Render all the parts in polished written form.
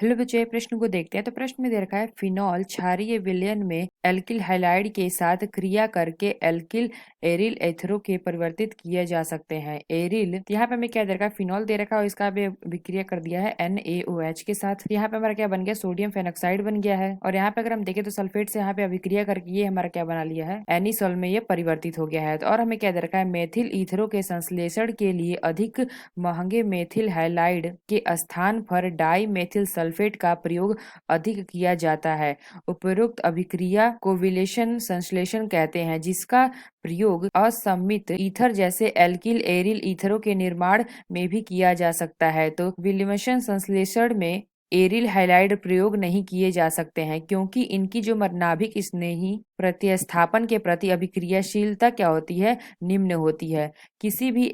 Hello बच्चों, ये प्रश्न को देखते हैं। तो प्रश्न में दे रखा है फिनॉल क्षारीय विलयन में एल्किल हाइलाइड के साथ क्रिया करके एल्किल एरिल एथरो के परिवर्तित किए जा सकते हैं। एरिल यहाँ पे हमें क्या दे रखा है, फिनॉल दे रखा है और इसका अभिक्रिया कर दिया है NaOH के साथ। यहाँ पे हमारा क्या बन गया, सोडियम फेनोक्साइड बन गया है। और यहाँ पे अगर हम देखें तो सल्फेट से यहाँ पे अभिक्रिया करके ये हमारा क्या बना लिया है, एनिसॉल में ये परिवर्तित हो गया है। और हमें क्या दे रखा है, मेथिल ईथरो के संश्लेषण के लिए अधिक महंगे मेथिल हैलाइड के स्थान पर डाई मेथिल सल्फेट का प्रयोग अधिक किया जाता है। उपरोक्त अभिक्रिया को विलेशन संश्लेषण कहते हैं, जिसका प्रयोग असम्मित ईथर जैसे एल्किल एरिल ईथरों के निर्माण में भी किया जा सकता है। तो विलेशन संश्लेषण में एरिल हैलाइड प्रयोग नहीं किए जा सकते हैं, क्योंकि इनकी जो नाभिक स्नेही प्रतिस्थापन के प्रति अभिक्रियाशीलता क्या होती है, निम्न होती है। किसी भी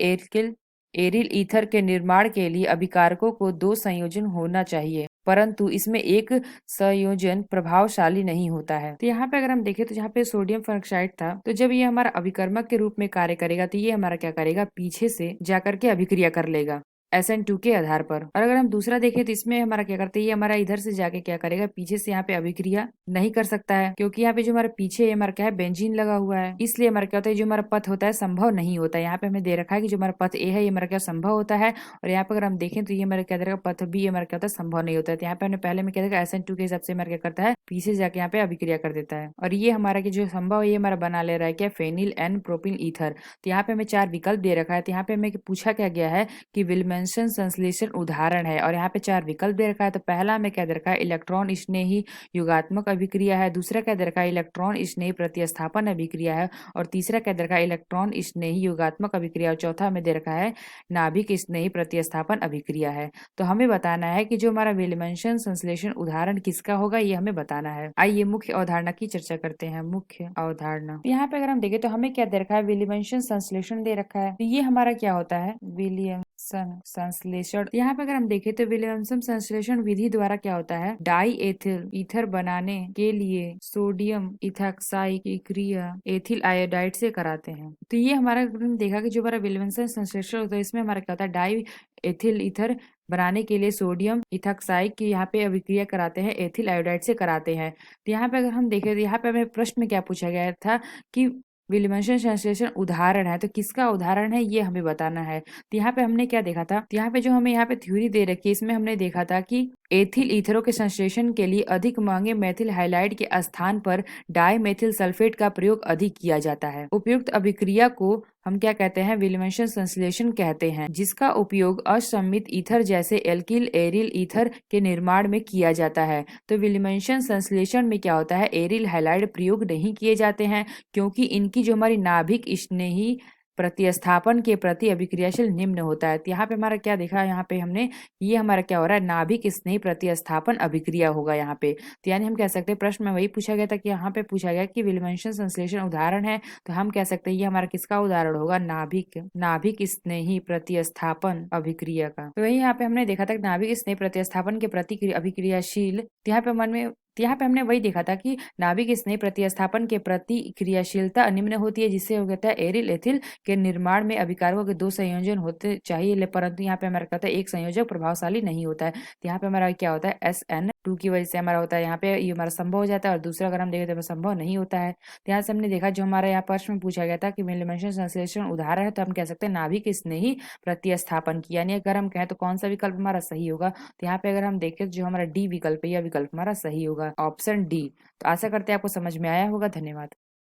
एरिल ईथर के निर्माण के लिए अभिकारकों को 2 संयोजन होना चाहिए, परंतु इसमें एक संयोजन प्रभावशाली नहीं होता है। तो यहाँ पे अगर हम देखें तो यहाँ पे सोडियम फेनोक्साइड था, तो जब ये हमारा अभिकर्मक के रूप में कार्य करेगा तो ये हमारा क्या करेगा, पीछे से जाकर के अभिक्रिया कर लेगा SN2 के आधार पर। और अगर हम दूसरा देखें तो इसमें हमारा क्या करते हैं, ये हमारा इधर से जाके क्या करेगा, पीछे से यहाँ पे अभिक्रिया नहीं कर सकता है, क्योंकि यहाँ पे जो हमारे पीछे हमारा क्या है, बेंजीन लगा हुआ है। इसलिए हमारा क्या होता है, जो हमारा पथ होता है संभव नहीं होता है। यहाँ पे हमें दे रखा है कि जो हमारा पथ ए है ये हमारा क्या संभव होता है, और यहाँ पे अगर हम देखें तो ये हमारा क्या देगा, पथ बी हमारा क्या होता है, संभव नहीं होता है। तो यहाँ पे हमने पहले में क्या देखा, SN2 के हिसाब से हमारा क्या करता है, पीछे जाके यहाँ पे अभिक्रिया कर देता है। और ये हमारा की जो संभव है ये हमारा बना ले रहा है क्या, फेनिल एन प्रोपिल ईथर। तो यहाँ पे हमें 4 विकल्प दे रखा है। तो यहाँ पे हमें पूछा क्या गया है कि विल्मनसन संश्लेषण उदाहरण है, और यहाँ पे 4 विकल्प दे रखा है। तो पहला में क्या दे रखा है, इलेक्ट्रॉन स्नेही युगात्मक अभिक्रिया है। दूसरा क्या दे रखा है, इलेक्ट्रॉन स्नेही प्रतिस्थापन अभिक्रिया है। और तीसरा क्या दे रखा है, इलेक्ट्रॉन स्नेही युगात्मक अभिक्रिया। और चौथा में दे रखा है नाभिक स्नेही प्रतिस्थापन अभिक्रिया है। तो हमें बताना है कि जो हमारा विल्मनसन संश्लेषण उदाहरण किसका होगा, ये हमें बताना है। आइए मुख्य अवधारणा की चर्चा करते हैं। मुख्य अवधारणा यहाँ पे अगर हम देखें तो हमें क्या दे रखा है, विल्मनसन संश्लेषण दे रखा है। तो ये हमारा क्या होता है, विलियमसन संश्लेषण। यहाँ पे अगर हम देखें तो विलियमसन संश्लेषण विधि द्वारा क्या होता है, डाई एथिल ईथर बनाने के लिए सोडियम इथाक्साइड की क्रिया एथिल आयोडाइड से कराते हैं। तो ये हमारा देखा कि जो हमारा विलियमसन संश्लेषण होता है इसमें हमारा क्या होता है, डाई एथिल ईथर बनाने के लिए सोडियम इथाक्साइड की यहाँ पे अभिक्रिया कराते हैं, एथिल आयोडाइड से कराते हैं। तो यहाँ पे अगर हम देखें तो यहाँ पे हमें प्रश्न में क्या पूछा गया था कि विल्मनसन संश्लेषण उदाहरण है, तो किसका उदाहरण है ये हमें बताना है। तो यहाँ पे हमने क्या देखा था, तो यहाँ पे जो हमें यहाँ पे थ्योरी दे रखी है इसमें हमने देखा था कि एथिल ईथरों के संश्लेषण के लिए अधिक महंगे मेथिल हाइलाइड के स्थान पर डाई मेथिल सल्फेट का प्रयोग अधिक किया जाता है। उपयुक्त अभिक्रिया को हम क्या कहते हैं, विल्मनसन संश्लेषण कहते हैं, जिसका उपयोग असम्मित ईथर जैसे एल्किल एरिल ईथर के निर्माण में किया जाता है। तो विल्मनसन संश्लेषण में क्या होता है, एरिल हाइलाइड प्रयोग नहीं किए जाते हैं, क्योंकि इनकी जो हमारी नाभिक स्नेही प्रतिस्थापन के प्रति अभिक्रियाशील निम्न होता है। तो यहाँ पे हमारा क्या देखा, यहाँ पे हमने ये हमारा क्या हो रहा है, नाभिक स्नेही प्रतिस्थापन अभिक्रिया होगा यहाँ पे। तो यानी हम कह सकते हैं प्रश्न में वही पूछा गया था कि यहाँ पे पूछा गया कि विल्मनसन संश्लेषण उदाहरण है, तो हम कह सकते हैं ये हमारा किसका उदाहरण होगा, नाभिक स्नेही प्रतिस्थापन अभिक्रिया का। तो वही यहाँ पे हमने देखा था नाभिक स्नेही प्रतिस्थापन के प्रति अभिक्रियाशील। यहाँ पे मन में यहाँ पे हमने वही देखा था कि नाभिक स्नेह प्रतिस्थापन के प्रति क्रियाशीलता निम्न होती है, जिससे हो गया है एरिल एथिल के निर्माण में अभिकारकों के 2 संयोजन होते चाहिए, परंतु यहाँ पे हमारा कहता है एक संयोजक प्रभावशाली नहीं होता है। तो यहाँ पे हमारा क्या होता है, SN2 की वजह से हमारा होता है, यहाँ पे ये हमारा संभव हो जाता है, और दूसरा अगर हम देखें तो संभव नहीं होता है। तो यहाँ से हमने देखा जो हमारा यहाँ प्रश्न में पूछा गया था कि विल्मनसन संश्लेषण उदाहरण है, तो हम कह सकते हैं नाभिक स्नेही प्रतिस्थापन की। यानी अगर हम कहें तो कौन सा विकल्प हमारा सही होगा, तो यहाँ पे अगर हम देखें जो हमारा डी विकल्प है, यह विकल्प हमारा सही होगा, ऑप्शन डी। तो आशा करते हैं आपको समझ में आया होगा। धन्यवाद।